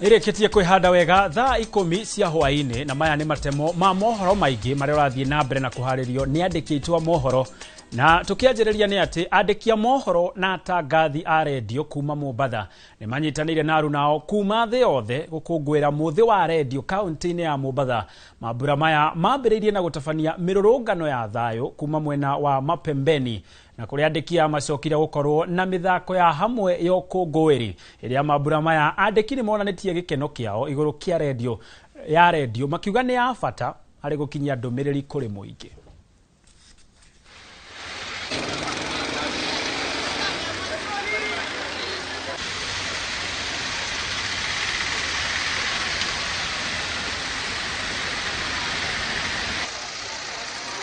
Ireketie kwihanda wega thaa 10 cia hwaini na maya ni matemo ma mohoro maingi maria urathie na mbere na kuharirio ni andiki itwa mohoro na tukianjiriria ni ati andikia mohoro na atangathi a radio kuma Mombatha ni manyitanire na arunao kuma thi yothe gukungwira muthi wa radio kaunti-ini ya Mombatha. Mambura maya mambiriirie na gutabania mirurungano ya thayo kuma mwena wa Mapembeni na kuri andikia macokire gukorwo na mithako ya hamwe yo kungwiri iria mambura maya andiki ni monanitie gikeno kiao iguru kia radio makiuga ni ya bata ari gukinyia ndumiriri kuri muingi.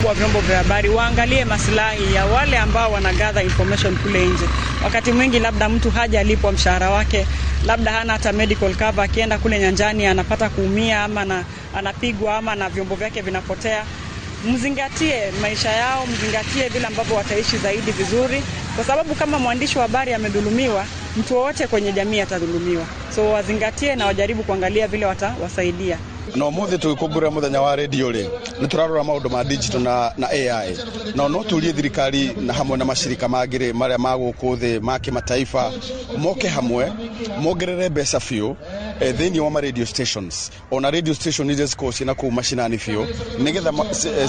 Wa vyombo vya habari waangalie maslahi ya wale ambao wanagather information kule nje. Wakati mwingi labda mtu haja alipwa mshahara wake, labda hana hata medical cover, akienda kule nyanjani anapata kuumia ama anapigwa ama na vyombo vyake vinapotea. Mzingatie maisha yao, mzingatie vile ambavyo wataishi zaidi vizuri, kwa sababu kama mwandishi wa habari amedhulumiwa, mtu wote kwenye jamii atadhulumiwa. So wazingatie na wajaribu kuangalia vile watawasaidia. No muthi twikungura muthenya wa radio ri niturarora maundu ma digital na AI no tulie thirikari na hamwe na mashirika mangire maria maguku thi ma kimataifa moke hamwe mongerere mbeca biu thini wa radio stations ona radio station is course na ku mashinani biu nigetha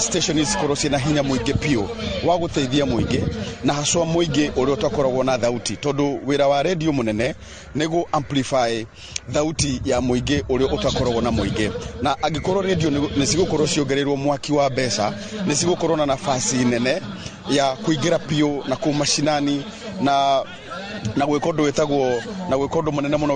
station is course na hinya muingi piu wa guteithia muingi na haswa muingi uri utakoragwo na thauti tondu wira wa radio munene nigu amplify thauti ya muingi uri utakoragwo na muingi na agikorwo radio nicigokorwo ciongererwo mwaki wa mbeca nicigokorwo na nafasi nene ya kuingira piu na ku mashinani na gwekondo wetagwo munene muno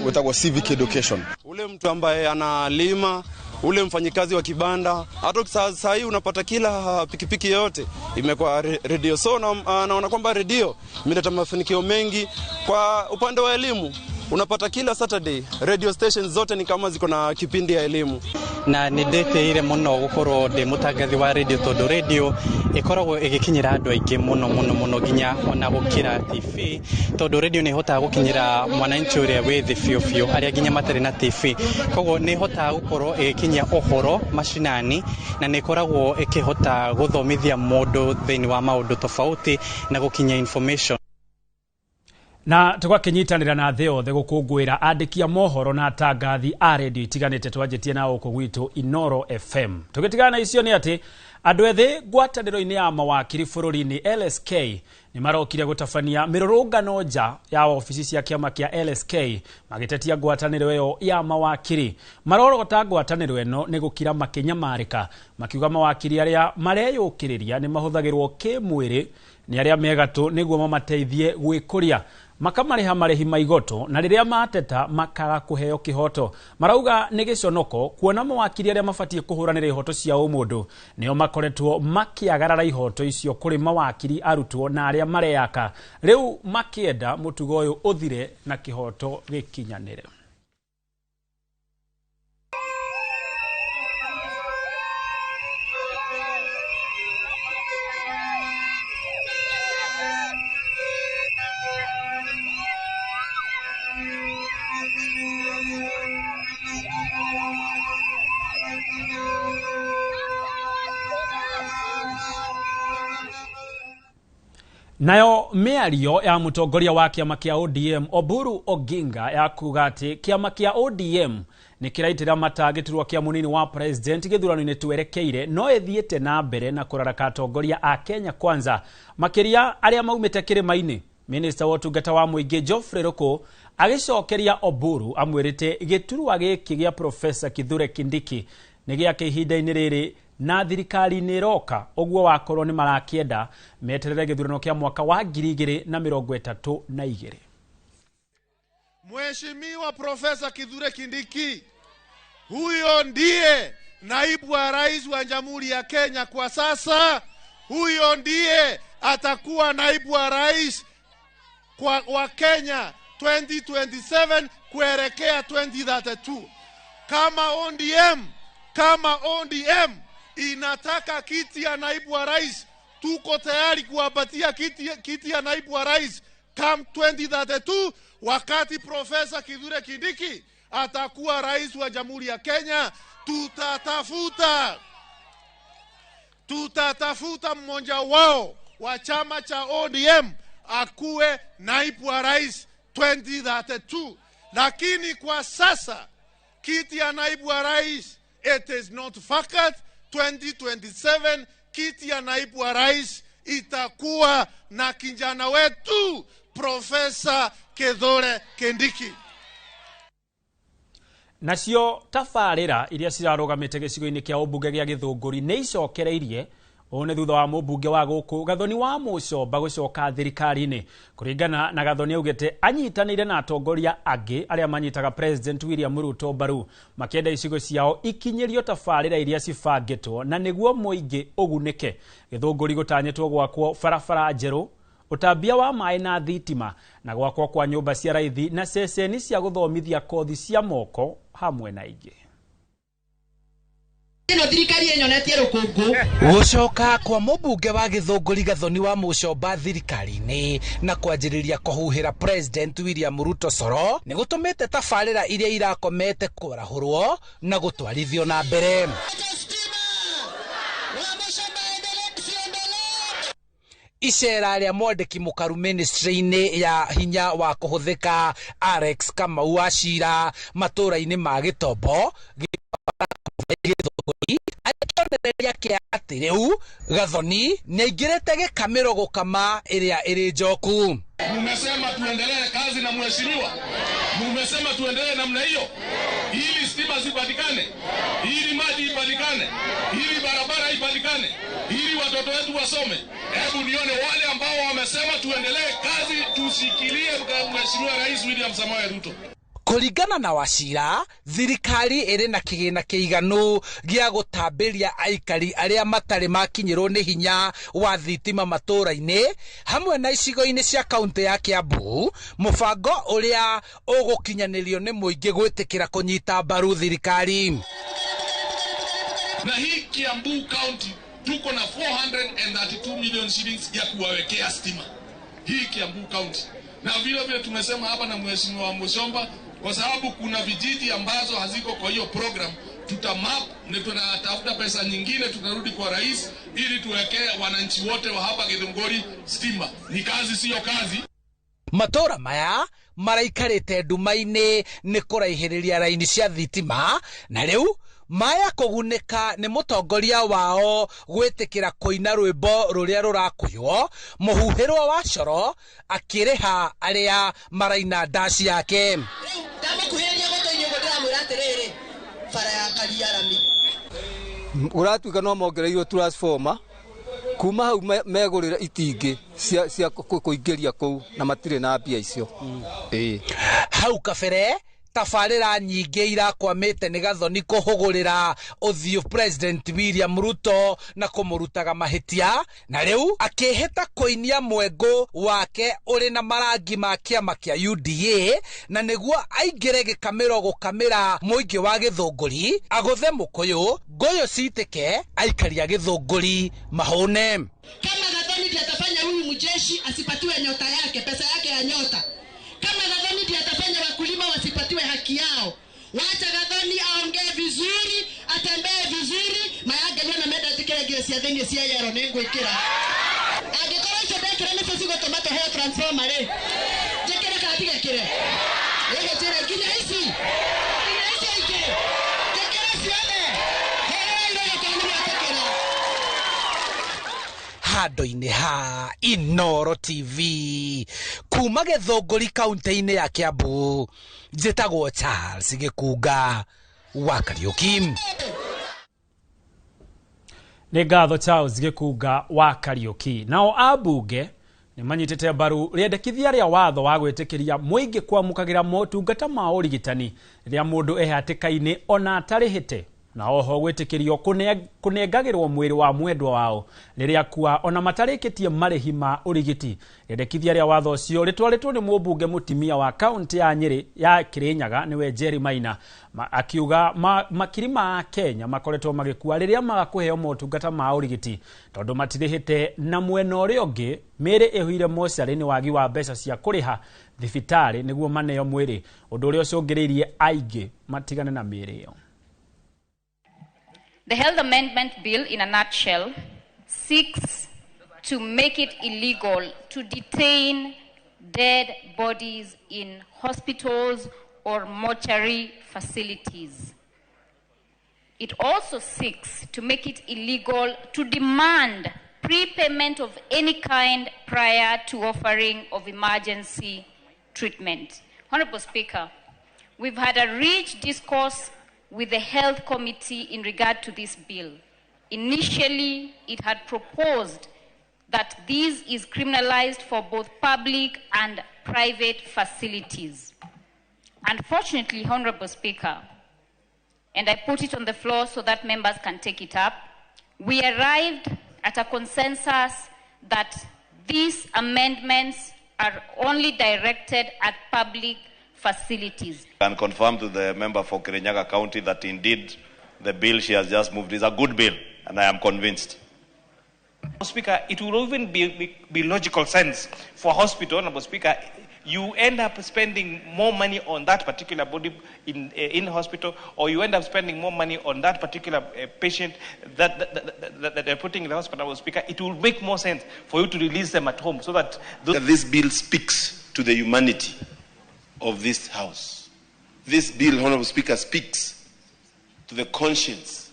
wetagwo civic education. Ule mtu ambaye analima, ule mfanyikazi wa kibanda, hata sasa hii unapata kila pikipiki yote imekuwa radio. So naona kwamba radio imeleta mafanikio mengi kwa upande wa elimu. Unapata kila Saturday radio stations zote ni kama ziko na kipindi ya elimu. Na nidete ire muno gukorwo de mutangathi wa radio tondu radio ikoragwo igikinyira andu aingi muno ginya ona gukira TV tondu radio ni hota gukinyira mwananchi uria withi fiofio aria ginya matari na TV kogo ni hota gukorwo igikinyia ohoro mashinani na ni koragwo ikihota guthomithia mundu thini wa maundu tofauti na gukinyia information. Na tugakinyitanira na theo the gukungwira andikia mohoro na atangathi a radio itiganite twanjitie na uko gwitu Inoro FM. Tugitigana icio ni ati andu ethi ngwataniro-ini ya mawakiri bururi-ini LSK ni marokire gutabania mirurungano nja ya ofisi cia kiama kia LSK magitetia ngwataniro iyo ya mawakiri. Marorota ngwataniro eno ni gukira makinyamarika makiuga mawakiri aria mareyukiriria ni mahuthagirwo kimwiri ni aria megatu niguo mamateithie gwikuria makamariha marehi maigoto na riria mateta makaga kuheo kihoto. Marauga ni giconoko kuona mawakiri aria mafatie kuhuranira ihoto cia umundu nio makoretwo makiagarara ihoto icio kuri mawakiri arutwo na aria mareyaka riu makienda mutugo uyu uthire na kihoto gikinyanire. Nayo miario ya mutongoria wa kiama kia ODM Oburu Oginga ya kuga ati kiama kia ODM ni kiraitira matagitirwo kia munini wa president githurano-ini twerekeire no ethiete na mbere na kuraraka atongoria a Kenya Kwanza makiria aria maumite kirima-ini. Minister wa utungata wa muingi Geoffrey Ruku agicokeria Oburu amwirite giturwa giki gia Professor Kithure Kindiki ni gia kihinda-ini riri na thirikari ni roka ogwo wakorwo ni marakienda meterere githurano kia mwaka wa 2032. Mheshimiwa Profesa Kithure Kindiki, huyo ndiye naibu wa rais wa Jamhuri ya Kenya kwa sasa. Huyo ndiye atakuwa naibu wa rais wa Kenya 2027 kuelekea 2032. Kama ODM inataka kiti ya naibu wa rais, tuko tayari kuwapatia kiti ya naibu wa rais come 2032 wakati Profesa Kithure Kindiki atakuwa rais wa Jamhuri ya Kenya, tutatafuta mmoja wao wa chama cha ODM akuwe naibu wa rais 2032. Lakini kwa sasa kiti ya naibu wa rais, it is not vacant. 2027 kiti ya naibu wa rais itakuwa na kijana wetu Profesa Kithure Kindiki. Nacio tafarira iria cirarugamite gicigo-ini kia ubunge gia Githunguri ni icokereirie one thutha wa mubunge wa guku Gathoni wa Mucomba gucoka thirikari-ini. Kuringana na Gathoni augite anyitanire na atongoria angi aria manyitaga President William Ruto mbaru makienda icigo ciao ikinyirio tafarira iria cibangitwo na niguo muingi ugunike. Githunguri gutanyitwo gwakwo barabara njeru, utambia wa mai na thitima na gwakwa kwa nyumba cia raithi na ceceni cia guthomithia kothi cia moko hamwe na ingi. Gucoka kwa mubunge wa Githunguri Gathoni wa Mucomba thirikari-ini na kwanjiriria kuhuhira President William Ruto coro ni gutumite tafarira iria irakomete kurahurwo na gutwarithio na mbere. Icera ria mwandiki mukaru ministry-ini ya hinya wa kuhuthika Alex Kamau Wachira matura-ini ma Gitombo akionereria kia ati riu Gathoni ni aingirite gikamiro gukama iria iri njoku. Mmesema tuendelee kazi na mheshimiwa, mmesema tuendelee namna hiyo ili stima zipatikane, ili maji ipatikane, ili barabara ipatikane, ili watoto wetu wasome. Hebu nione wale ambao wamesema tuendelee kazi, tushikilie mheshimiwa Rais William Samoei Ruto. Kuringana na Wachira, thirikari iri na kigina kiiganu gia gutambiria aikari aria matari makinyirwo ni hinya wa thitima matura-ini hamwe na icigo-ini cia kaunti ya Kiambu, mubango uria ugukinyanirio ni muingi gwitikira kunyita mbaru thirikari. Na hii Kiambu County tuko na 432 million shillings ya kuwawekea stima hii Kiambu County, na vile tumesema hapa na mheshimiwa Mucomba, kwa sababu kuna vijiji ambazo haziko kwa hiyo program, tutamap na tunatafuta pesa nyingine, tunarudi kwa rais ili tuwekee wananchi wote wa hapa Githunguri stima. Ni kazi sio kazi. Matora maya maraikarite nduma-ini ni kuraihiriria raini cia thitima na riu maya kuguneka ni mutongoria wao gwitikira kuina rwimbo ruria rurakuywo muhuhirwo wa coro akiriha aria maraina ndaci yake. Ndamukuhiria gotoinyo ndamwira atiriri bara ya Kariarami uratuika no mongereirwo transformer kuma hau megurira itingi cia kuingiria kuu na matire na mbia icio. Hau kabere tafarira nyingi irakwamite ni Gathoni kuhugurira uthio President William Ruto na kumurutaga mahitia, na riu akihita kuinia mwengo wake uri na marangi ma kiama kia UDA na niguo aingire gikamiro gukamira muingi wa Githunguri aguthe mukuyu ngoyo citike aikaria Githunguri mahone. Kama Gathoni ndiye atafanya huyu mjeshi asipatiwe nyota yake, pesa yake ya nyota, kama Gathoni ndiye atafanya wakulima wasipatiwe haki yao, wacha Gathoni aongee vizuri, atembee vizuri, mayage na meda tikere gire cia thini cia yero ningwikira agikora ico ndekire ni fisigo tomato hair transformer re jekere katige kire yego tere kinya isi ike jekere cione hera iro kanuni atekera handu-ini ha Inoro TV kuma Githunguri kaunti-ini ya Kiambu, njitagwo Charles Gikunga wa Kariuki. Ni ngatho Charles Gikunga wa Kariuki. Nao abunge ni manyitete mbaru riendekithia ria watho wa gwitikiria muingi kwamukagira motungata ma urigitani ria mundu ehatikaini ona atarihite. na oho gwitikirio kunengagirwo mwiri wa mwendwa wao riria kwa ona matarikitie marihi ma urigiti. Rendekithia ria watho cio ritwaritwo ni mumbunge mutimia wa kaunti ya Nyeri ya Kirinyaga niwe Jerry Maina, akiuga makiri ma Kenya makoretwo magikua riria magakuheo motungata ma urigiti tondu matirihite na mwena uria ungi miri ihuire mocari ni wagi wa mbeca cia kuriha thibitari niguo maneo mwiri, undu uria ucungiriirie aingi matigane na miri iyo. The Health Amendment Bill, in a nutshell, seeks to make it illegal to detain dead bodies in hospitals or mortuary facilities. It also seeks to make it illegal to demand prepayment of any kind prior to offering of emergency treatment. Honorable Speaker, we've had a rich discourse with the Health Committee in regard to this bill. Initially, it had proposed that this is criminalized for both public and private facilities. Unfortunately, Honorable Speaker, and I put it on the floor so that members can take it up, we arrived at a consensus that these amendments are only directed at public facilities. I can confirm to the member for Kirinyaga County that indeed the bill she has just moved is a good bill, and I am convinced. Speaker, it will even be logical sense for hospital, Honorable Speaker, you end up spending more money on that particular body in hospital, or you end up spending more money on that particular patient that they're putting in the hospital, Honorable Speaker. It will make more sense for you to release them at home so that... This bill speaks to the humanity of this House. This bill, Honorable Speaker, speaks to the conscience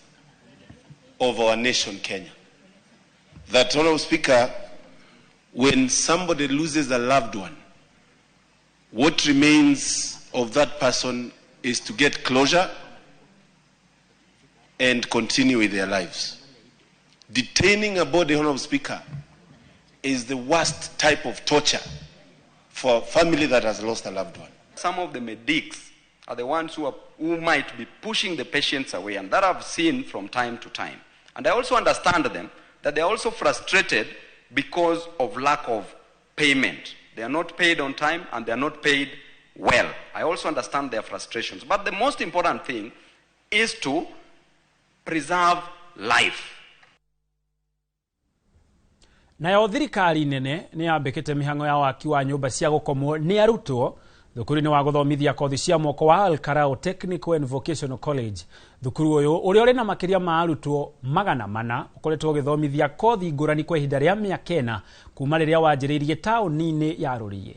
of our nation, Kenya. That, Honorable Speaker, when somebody loses a loved one, what remains of that person is to get closure and continue with their lives. Detaining a body, Honorable Speaker, is the worst type of torture for a family that has lost a loved one. Some of the medics are the ones who might be pushing the patients away, and that I've seen from time to time. And I also understand them that they're also frustrated because of lack of payment. They are not paid on time and they are not paid well. I also understand their frustrations. But the most important thing is to preserve life. Nayo thirikari nene ni yambikite mihango ya waki wa nyumba cia gukomwo ni arutwo thukuru ni wa guthomithia kothi cia moko wa Al-Karao Technical and Vocational College. Thukuru uyu uri uri na makiria ma arutwo 400 ukoretwo githomithia kothi ngurani kwa ihinda ria miaka 4 kuma riria wanjiriirie tauni-ini ya Ruriĩ.